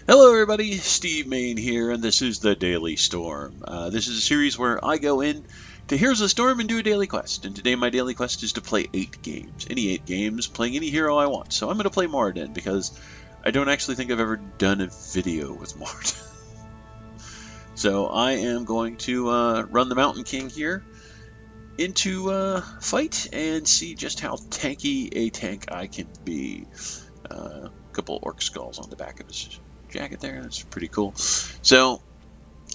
Hello everybody, Steve Mayne here, and this is the Daily Storm. This is a series where I go in to Heroes of the Storm and do a daily quest. And today my daily quest is to play 8 games. Any 8 games, playing any hero I want. So I'm going to play Mauradin because I don't actually think I've ever done a video with Mauradin. So I am going to run the Mountain King here into fight and see just how tanky a tank I can be. A couple orc skulls on the back of his jacket there. That's pretty cool. So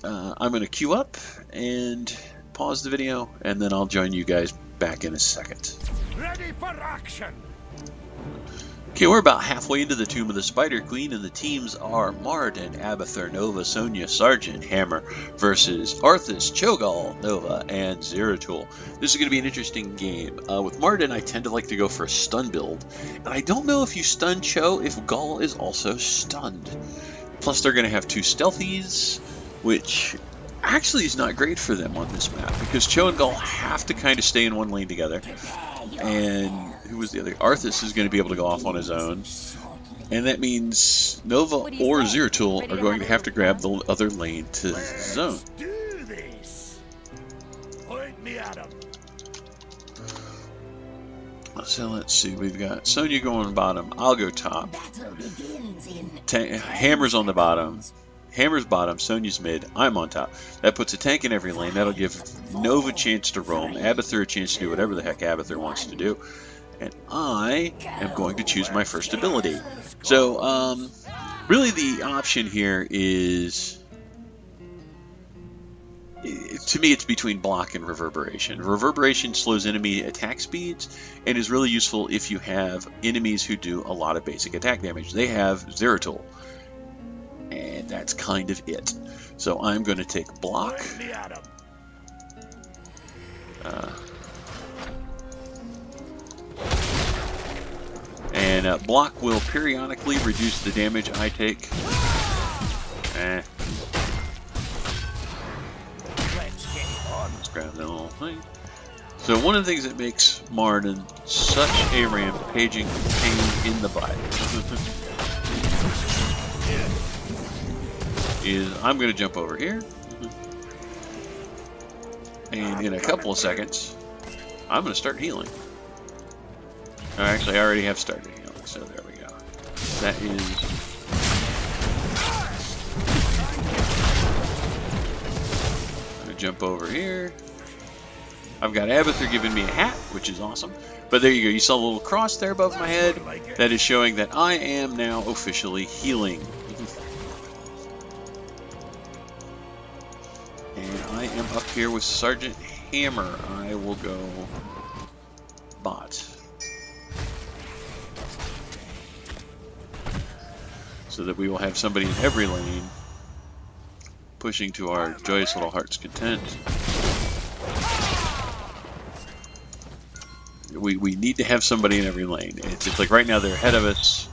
I'm going to queue up and pause the video, and then I'll join you guys back in a second. Ready for action. Okay, we're about halfway into the Tomb of the Spider Queen, and the teams are Mauradin, Abathur, Nova, Sonya, Sergeant, Hammer versus Arthas, Cho'Gall, Nova, and Zeratul. This is going to be an interesting game. With Mauradin, I tend to like to go for a stun build, and I don't know if you stun Cho if Gall is also stunned. Plus, they're going to have 2 stealthies, which actually is not great for them on this map, because Cho and Gall have to kind of stay in one lane together, and who was the other? Arthas is going to be able to go off on his own, and that means Nova or Zeratul are going to have to grab the other lane to zone. Do this. Point me at him. So let's see, we've got Sonya going bottom, I'll go top, Hammer's on the bottom, Hammer's bottom, Sonya's mid, I'm on top. That puts a tank in every lane. That'll give Nova a chance to roam, Abathur a chance to do whatever the heck Abathur wants to do. And I am going to choose my first ability. So, really the option here is, to me, it's between block and reverberation. Reverberation slows enemy attack speeds and is really useful if you have enemies who do a lot of basic attack damage. They have Zeratul, and that's kind of it. So I'm going to take block. And block will periodically reduce the damage I take. Let's grab that little thing. So one of the things that makes Mauradin such a rampaging pain in the butt is I'm going to jump over here, and in a couple of seconds I'm going to start healing. Actually, I already have started healing, so there we go. That is... I'm going to jump over here. I've got Abathur giving me a hat, which is awesome. But there you go. You saw a little cross there above my head. That is showing that I am now officially healing. And I am up here with Sergeant Hammer. I will go bot, so that we will have somebody in every lane pushing to our joyous little heart's content. We need to have somebody in every lane. It's just like right now they're ahead of us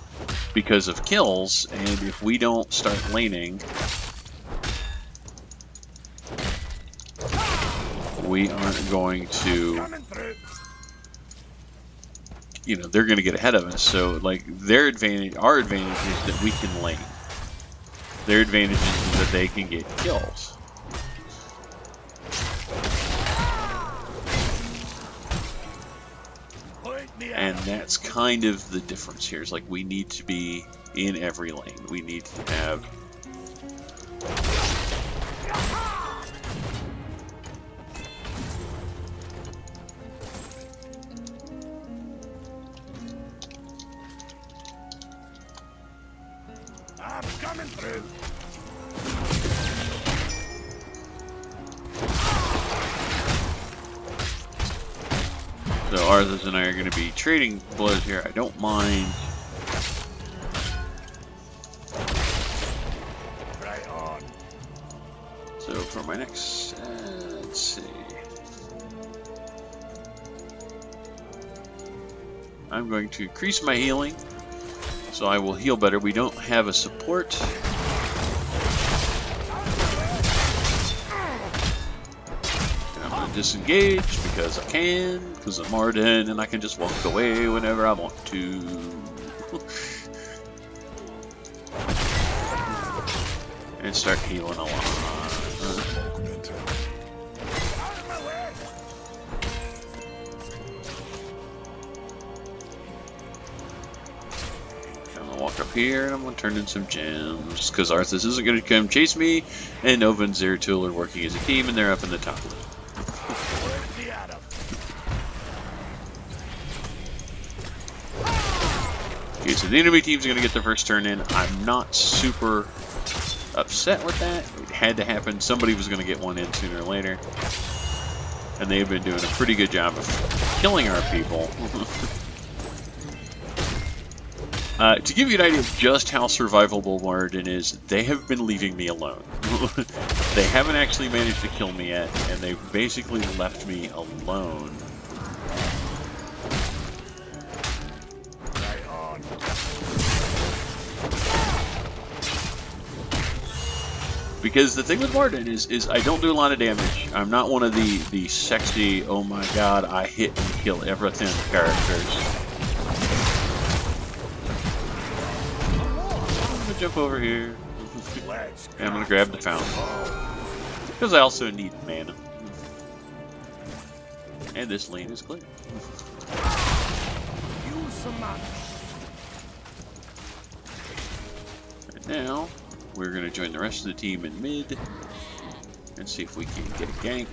because of kills, and if we don't start laning, we aren't going to, you know, they're going to get ahead of us. So like their advantage, our advantage is that we can lane. Their advantage is that they can get kills. And that's kind of the difference here. Is like we need to be in every lane. We need to have I'm coming through. So Arthas and I are going to be trading blows here. I don't mind. Right on. So for my next, let's see. I'm going to increase my healing, so I will heal better. We don't have a support. Disengage because I can, because I'm Mauradin, and I can just walk away whenever I want to. and start healing a lot. I'm gonna walk up here and I'm gonna turn in some gems because Arthas isn't gonna come chase me, and Nova and Zeratul are working as a team and they're up in the top lane. Okay, so the enemy team's gonna get the first turn in. I'm not super upset with that. It had to happen. Somebody was gonna get one in sooner or later. And they've been doing a pretty good job of killing our people. To give you an idea of just how survivable Mauradin is, they have been leaving me alone. They haven't actually managed to kill me yet, and they've basically left me alone. Because the thing with Mauradin is I don't do a lot of damage. I'm not one of the sexy, oh my god, I hit and kill everything characters. I'm gonna jump over here. And I'm gonna grab the fountain. Because I also need mana. And this lane is clear. Right now, we're going to join the rest of the team in mid and see if we can get a gank.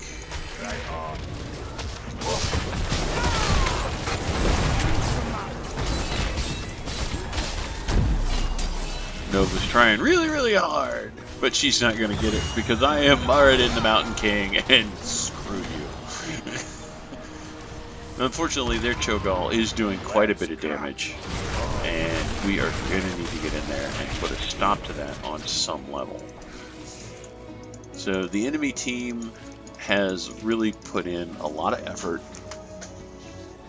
Nova's trying really, really hard, but she's not going to get it because I am Mauradin the Mountain King, and screw you. Unfortunately, their Cho'Gall is doing quite a bit of damage, and we are going to need to get in there and put a stop to that on some level. So the enemy team has really put in a lot of effort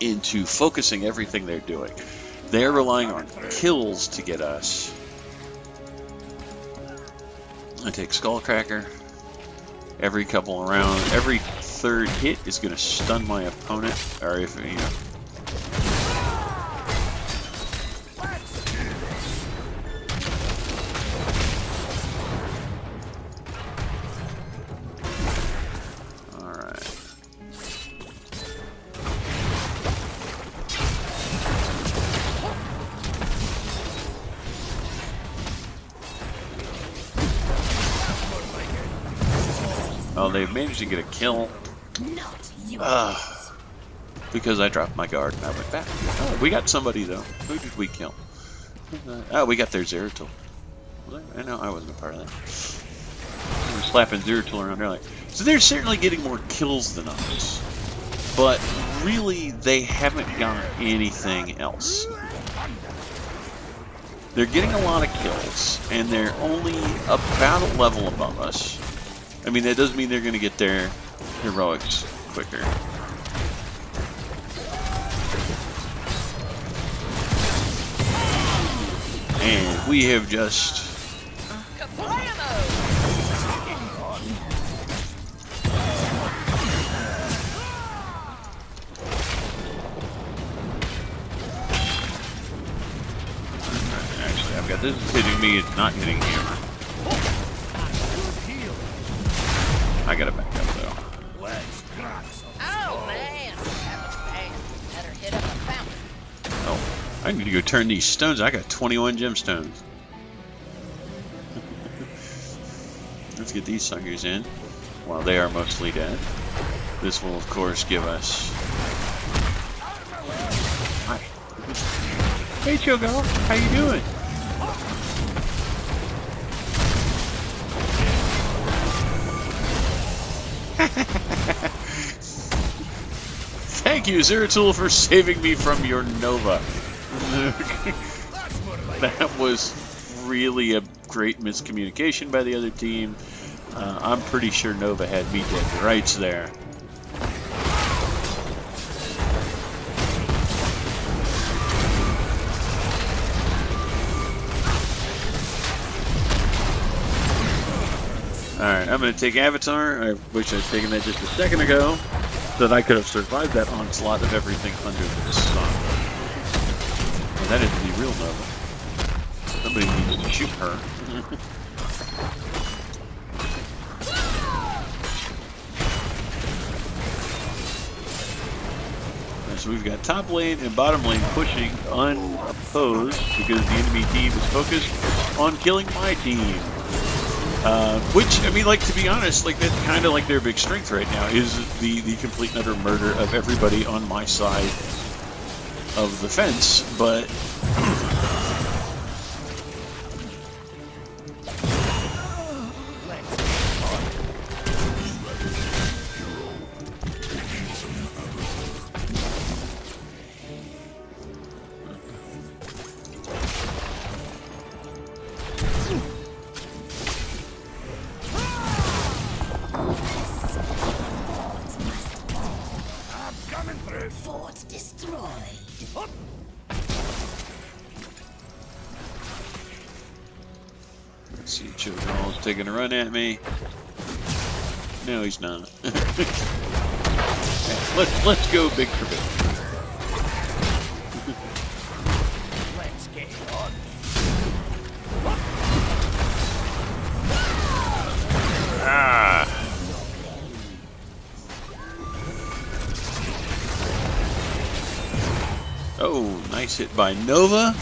into focusing everything they're doing. They're relying on kills to get us. I take Skullcracker. Every couple around, every third hit is going to stun my opponent, or if, you know. Oh, they've managed to get a kill. Because I dropped my guard and I went back. Oh, we got somebody though. Who did we kill? Oh, we got their Zeratul. I know I wasn't a part of that. We were slapping Zeratul around there like. So they're certainly getting more kills than us. But really, they haven't got anything else. They're getting a lot of kills, and they're only about a level above us. I mean, that doesn't mean they're going to get their heroics quicker. And we have just... Actually, I've got this hitting me, it's not hitting him. I gotta back up though. Oh man, that was bad. Better hit up a fountain. Oh, I need to go turn these stones. I got 21 gemstones. Let's get these suckers in while they are mostly dead. This will of course give us... Hi. Hey Cho'Gall, how you doing? Thank you, Zeratul, for saving me from your Nova. That was really a great miscommunication by the other team. I'm pretty sure Nova had me dead to rights there. Alright, I'm going to take Avatar. I wish I'd taken that just a second ago, so that I could have survived that onslaught of everything under the sun. Well, that is the real Nova. Somebody needs to shoot her. So we've got top lane and bottom lane pushing unopposed because the enemy team is focused on killing my team. Which, I mean, like, to be honest, like, that's kind of like their big strength right now, is the complete and utter murder of everybody on my side of the fence, but... Fort destroyed. Let's see, Cho'Gall's taking a run at me. No, he's not. let's go big for big. Let's get on. Ah. Oh, nice hit by Nova.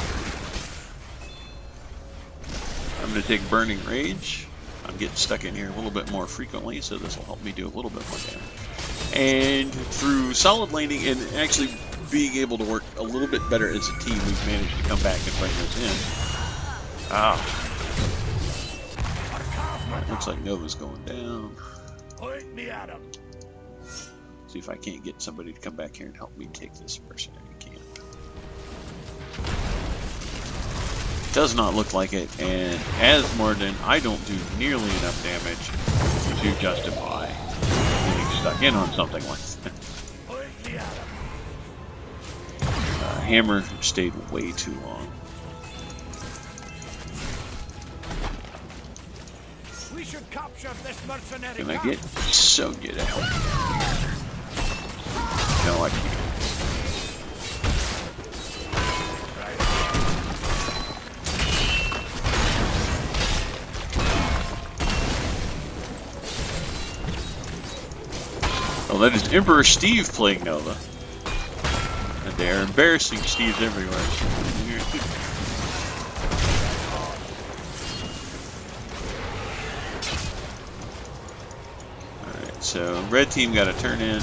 I'm going to take Burning Rage. I'm getting stuck in here a little bit more frequently, so this will help me do a little bit more damage. And through solid laning and actually being able to work a little bit better as a team, we've managed to come back and bring this in. Ah. Looks like Nova's going down. Point me at him. See if I can't get somebody to come back here and help me take this mercenary camp. Does not look like it, and as Mauradin, I don't do nearly enough damage to justify getting stuck in on something like that. Point me at him. Hammer stayed way too long. We should capture this mercenary. Can I get Sonya to help? No, I can't. Oh, that is Emperor Steve playing Nova. And they're embarrassing Steves everywhere. Alright, so red team got to turn in.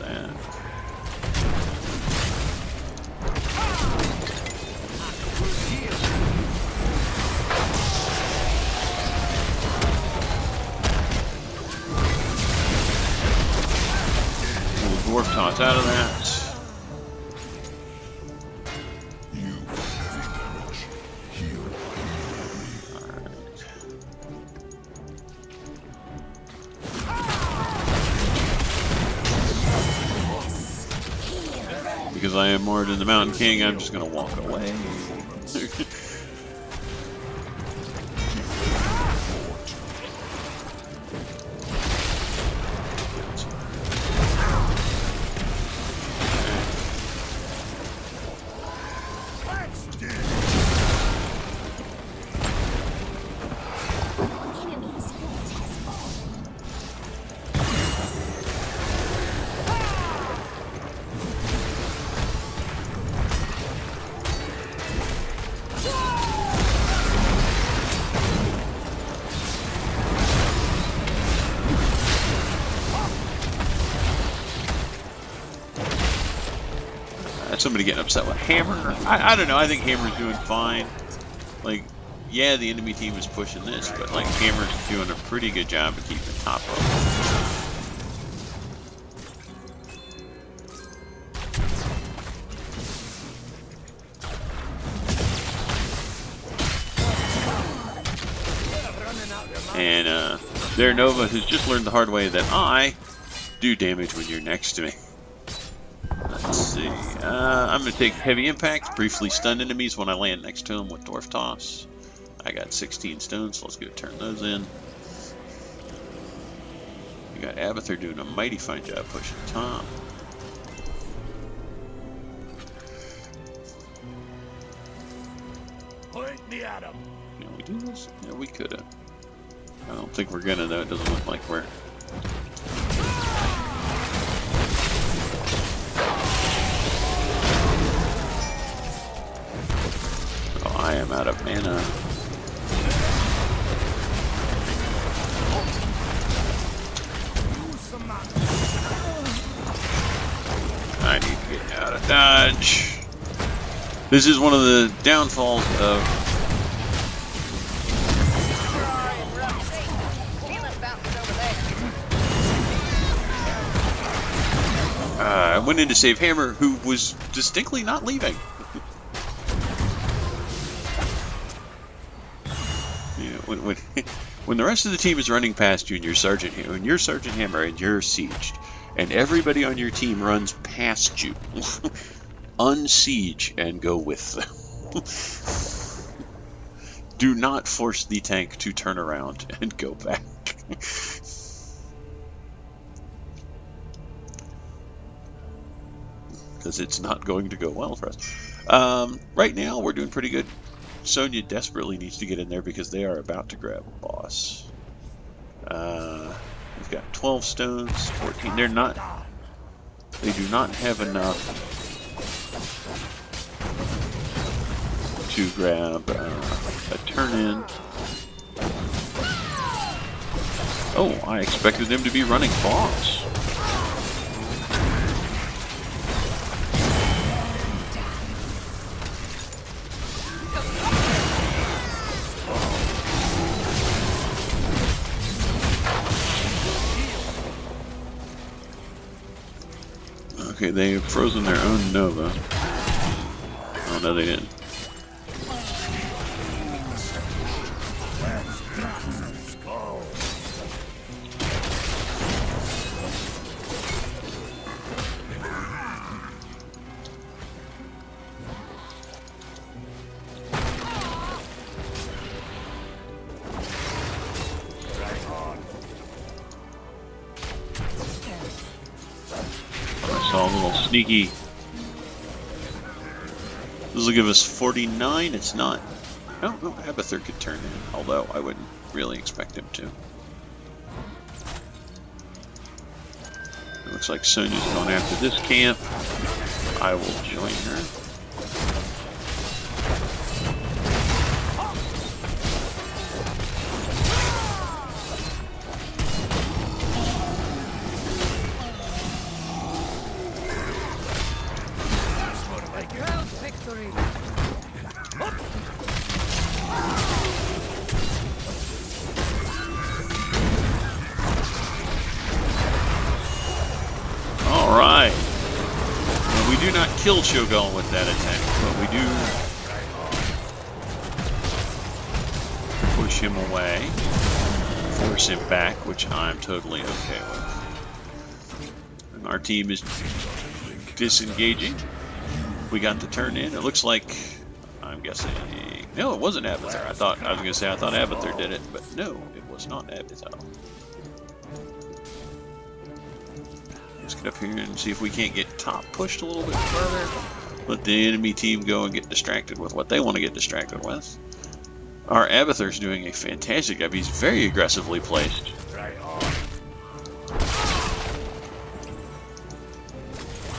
That. Dwarf taunts out of that. Alright. Because I am Mauradin the Mountain King, I'm just gonna walk away. Somebody getting upset with Hammer. I don't know. I think Hammer's doing fine. Like, yeah, the enemy team is pushing this, but like Hammer's doing a pretty good job of keeping top up. And their Nova has just learned the hard way that I do damage when you're next to me. Let's see. I'm going to take heavy impact, briefly stun enemies when I land next to them with Dwarf Toss. I got 16 stones, so let's go turn those in. We got Abathur doing a mighty fine job pushing top. Point me at him. Can we do this? Yeah, we could have. I don't think we're gonna though. It doesn't look like we're. am out of mana. I need to get out of dodge. This is one of the downfalls of I went in to save Hammer, who was distinctly not leaving. You know, when the rest of the team is running past you and you're Sergeant Hammer and you're sieged, and everybody on your team runs past you, unsiege and go with them. Do not force the tank to turn around and go back. Because it's not going to go well for us. Right now, we're doing pretty good. Sonya desperately needs to get in there because they are about to grab a boss. We've got 12 stones, 14. They do not have enough to grab a turn-in. Oh, I expected them to be running boss. Okay, they have frozen their own Nova. Oh, no, they didn't. A little sneaky. This will give us 49. It's not. Oh, Abathur could turn in, although I wouldn't really expect him to. It looks like Sonya's going after this camp. I will join her. Alright. Well, we do not kill Shogun with that attack, but we do push him away, force him back, which I'm totally okay with. And our team is disengaging. We got the turn in. It looks like, I'm guessing, no, it wasn't Abathur. I thought Abathur did it, but no, it was not Abathur. Let's get up here and see if we can't get top pushed a little bit further. Let the enemy team go and get distracted with what they want to get distracted with. Our Abathur's doing a fantastic job. He's very aggressively placed.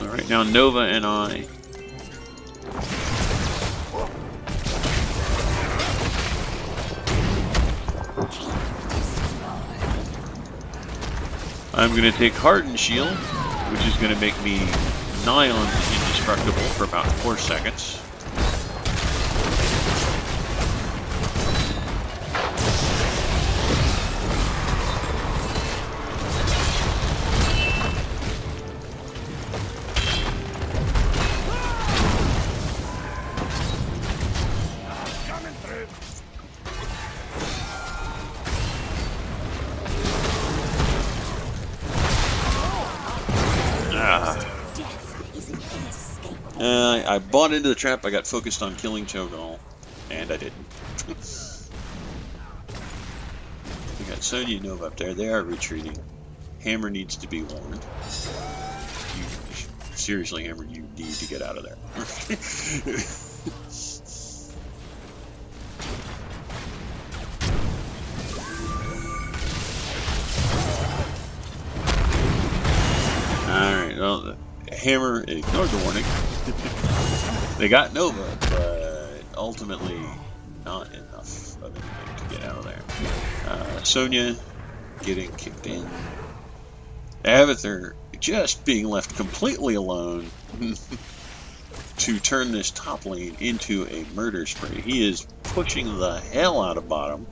Alright, now Nova and I. I'm going to take Hardened Shield, which is going to make me nigh on indestructible for about 4 seconds. I bought into the trap. I got focused on killing Cho'Gall, and I didn't. We got Sonya and Nova up there. They are retreating. Hammer needs to be warned. Seriously, Hammer, you need to get out of there. Alright, well, Hammer ignored the warning. They got Nova, but ultimately not enough of anything to get out of there. Sonya getting kicked in. Abathur just being left completely alone to turn this top lane into a murder spree. He is pushing the hell out of bottom.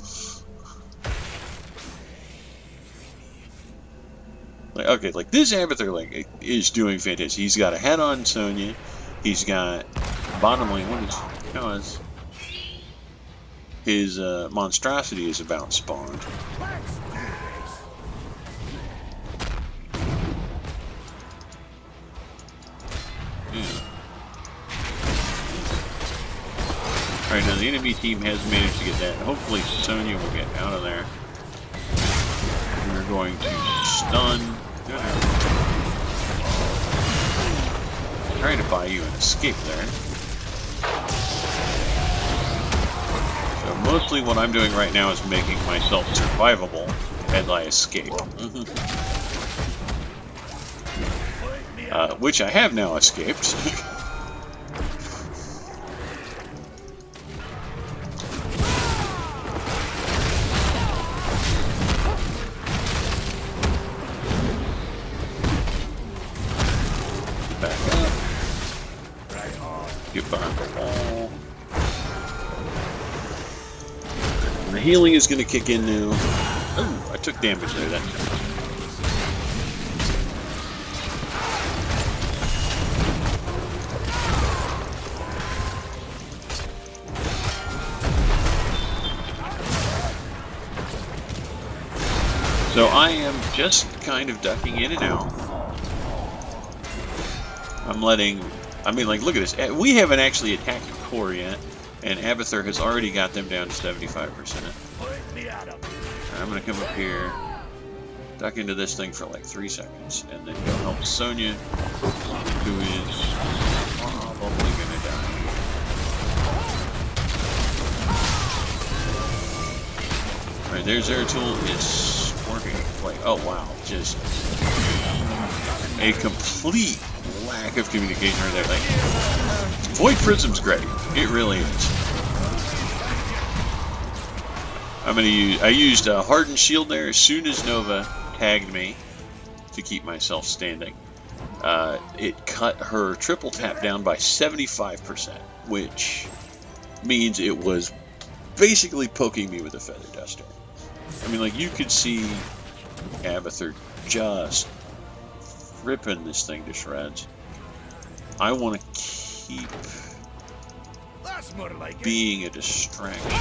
Like, okay, like this Abathur like is doing fantastic. He's got a head on Sonya. He's got bottom lane. What is? No, it's his monstrosity is about spawned. Yeah. Alright, now the enemy team has managed to get that. Hopefully Sonya will get out of there. We're going to stun. Trying to buy you an escape there. So mostly what I'm doing right now is making myself survivable as I escape. Which I have now escaped. Back up. Get behind the wall. And the healing is going to kick in now. Oh, I took damage there that time. So I am just kind of ducking in and out. I'm letting, I mean, like, look at this. We haven't actually attacked the core yet, and Abathur has already got them down to 75%. I'm going to come up here, duck into this thing for like 3 seconds, and then go help Sonya, who is probably going to die. Alright, there's Zeratul. It's working. Like, oh wow, just a complete lack of communication right there. Like, Void Prism's great. It really is. I'm gonna use. I used a Hardened Shield there as soon as Nova tagged me to keep myself standing. It cut her triple tap down by 75%, which means it was basically poking me with a feather duster. I mean, like, you could see Abathur just ripping this thing to shreds. I want to keep being a distraction.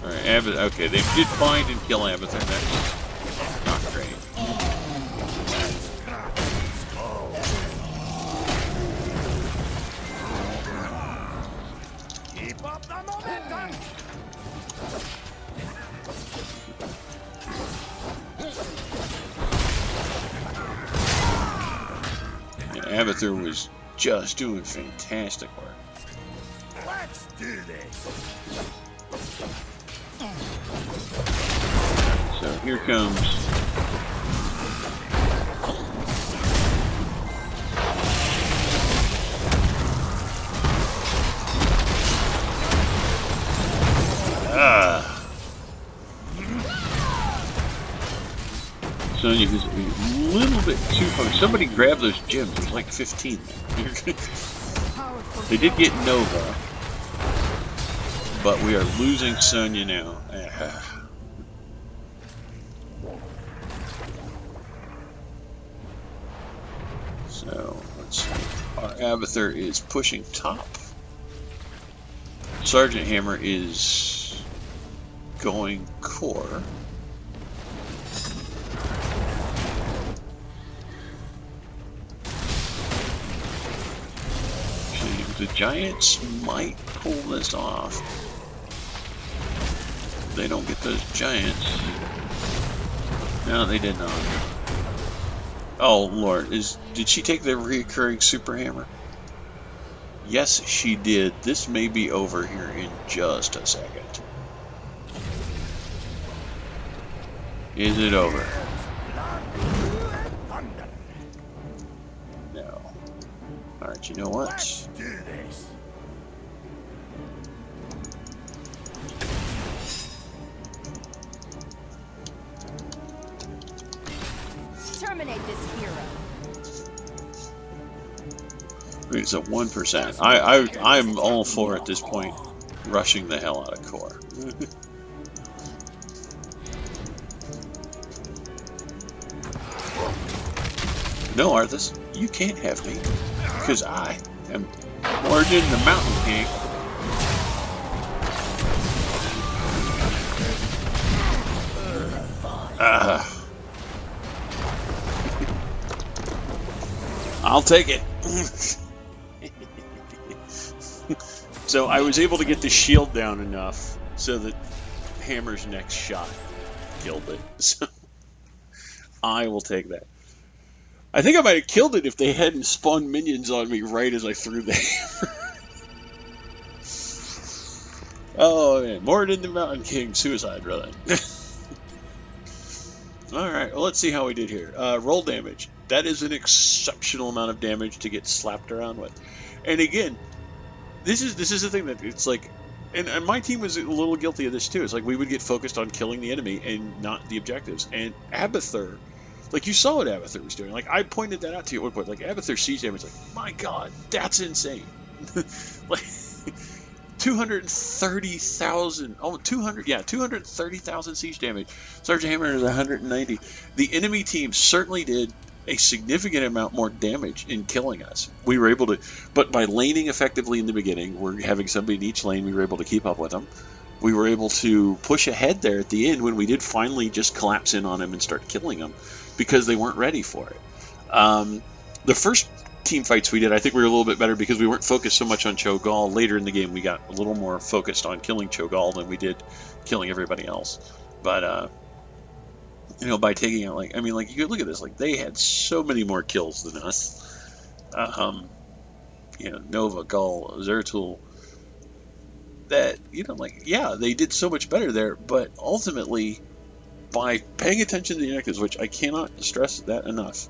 Alright, okay, they did find and kill Abathur. That's not great. Abathur was just doing fantastic work. Let's do this. So here comes Sonya is a little bit too focused. Somebody grab those gems. There's like 15 there. They did get Nova, but we are losing Sonya now. So let's see. Our Abathur is pushing top. Sergeant Hammer is going core. The Giants might pull this off. They don't get those Giants. No, they did not. Oh Lord, did she take the reoccurring super hammer? Yes, she did. This may be over here in just a second. Is it over? Thunder. No. Alright, you know what? Let's do this. Terminate this hero. It's a 1%. I'm all for, at this point, rushing the hell out of core. No, Arthas, you can't have me, because I am Mauradin the Mountain King. I'll take it. So I was able to get the shield down enough so that Hammer's next shot killed it. So I will take that. I think I might have killed it if they hadn't spawned minions on me right as I threw the hammer. Oh man, Mauradin the Mountain King, suicide run. Alright, well let's see how we did here. Roll damage. That is an exceptional amount of damage to get slapped around with. And again, this is the thing that it's like, and my team was a little guilty of this too. It's like we would get focused on killing the enemy and not the objectives. And Abathur, like you saw what Abathur was doing. Like I pointed that out to you at one point. Like Abathur's siege damage, like my god, that's insane. Like 230,000, 230,000 siege damage. Sergeant Hammer is 190. The enemy team certainly did a significant amount more damage in killing us. We were able to, but by laning effectively in the beginning, we're having somebody in each lane, we were able to keep up with them. We were able to push ahead there at the end when we did finally just collapse in on them and start killing them because they weren't ready for it. The first team fights we did, I think we were a little bit better because we weren't focused so much on Cho'Gall. Later in the game, we got a little more focused on killing Cho'Gall than we did killing everybody else. But, you know, by taking out, like, I mean, like, you could look at this, like, they had so many more kills than us. You know, Nova, Gall, Zeratul, that, you know, like, yeah, they did so much better there, but ultimately, by paying attention to the objectives, which I cannot stress that enough,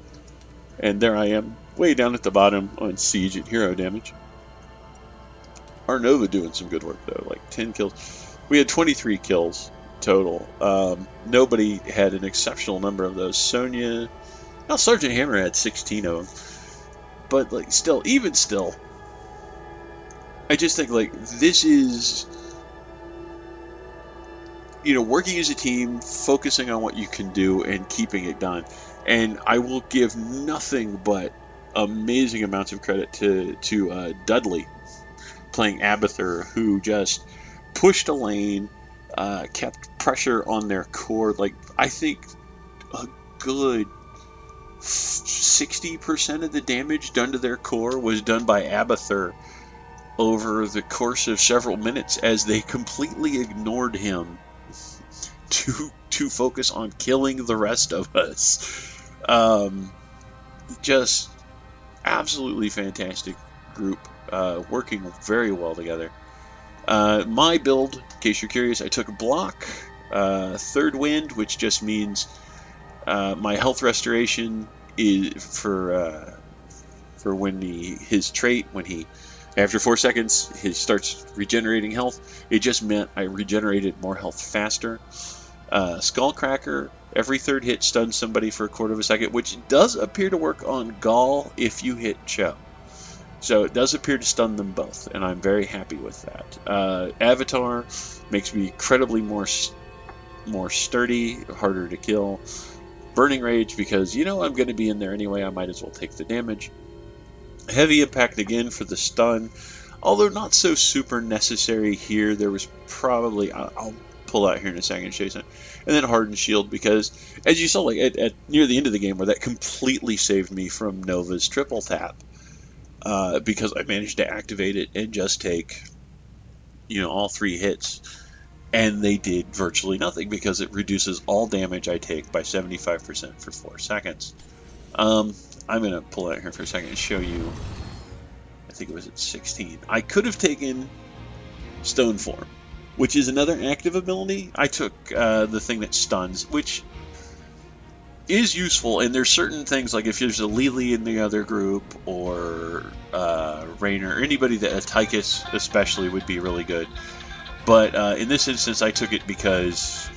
and there I am, way down at the bottom on siege and hero damage. Our Nova doing some good work, though, like 10 kills. We had 23 kills total. Nobody had an exceptional number of those. Sonya, well, Sergeant Hammer had 16 of them. But, like, still, even still, I just think, like, this is, you know, working as a team, focusing on what you can do, and keeping it done. And I will give nothing but amazing amounts of credit to Dudley playing Abathur, who just pushed a lane, kept pressure on their core. Like, I think a good 60% of the damage done to their core was done by Abathur over the course of several minutes as they completely ignored him to focus on killing the rest of us. Just absolutely fantastic group, working very well together. My build, in case you're curious, I took a block, third wind, which just means my health restoration is for when his trait, when he, after 4 seconds, he starts regenerating health. It just meant I regenerated more health faster. Skullcracker, every third hit stuns somebody for a quarter of a second, which does appear to work on Gall if you hit Cho. So it does appear to stun them both, and I'm very happy with that. Avatar makes me incredibly more sturdy, harder to kill. Burning Rage, because, you know, I'm going to be in there anyway, I might as well take the damage. Heavy Impact again for the stun, although not so super necessary here. There was probably, I'll pull out here in a second and show you something. And then Hardened Shield, because as you saw, like at near the end of the game, where that completely saved me from Nova's triple tap, because I managed to activate it and just take, you know, all 3 hits, and they did virtually nothing because it reduces all damage I take by 75% for 4 seconds. I'm going to pull it out here for a second and show you. I think it was at 16. I could have taken Stone Form, which is another active ability. I took the thing that stuns, which is useful, and there's certain things like if there's a Lily in the other group, or Rainer, or anybody that Tychus especially would be really good. But in this instance, I took it because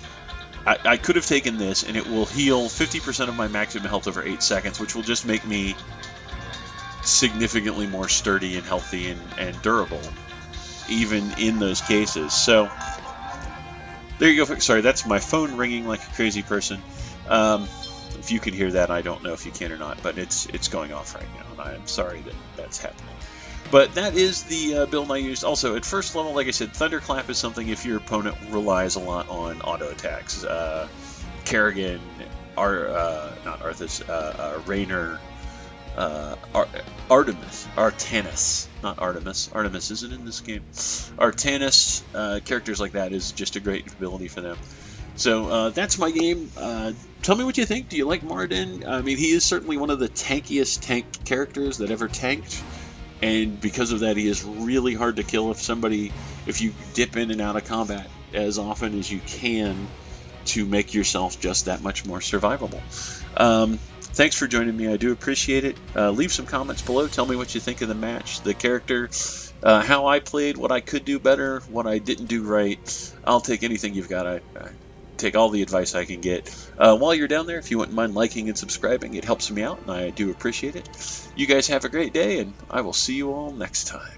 I could have taken this, and it will heal 50% of my maximum health over 8 seconds, which will just make me significantly more sturdy and healthy and durable, even in those cases. So there you go. Sorry, that's my phone ringing like a crazy person. If you can hear that, I don't know if you can or not, but it's going off right now, and I am sorry that that's happening. But that is the build I used. Also, at first level, like I said, Thunderclap is something if your opponent relies a lot on auto attacks. Kerrigan, not Arthas, Rainer, Artemis, not Artemis. Artemis isn't in this game. Artanis, characters like that is just a great ability for them. So that's my game. Tell me what you think. Do you like Mauradin? I mean, he is certainly one of the tankiest tank characters that ever tanked. And because of that, he is really hard to kill if you dip in and out of combat as often as you can to make yourself just that much more survivable. Thanks for joining me. I do appreciate it. Leave some comments below. Tell me what you think of the match, the character, how I played, what I could do better, what I didn't do right. I'll take anything you've got. I take all the advice I can get. While you're down there, if you wouldn't mind liking and subscribing, it helps me out, and I do appreciate it. You guys have a great day, and I will see you all next time.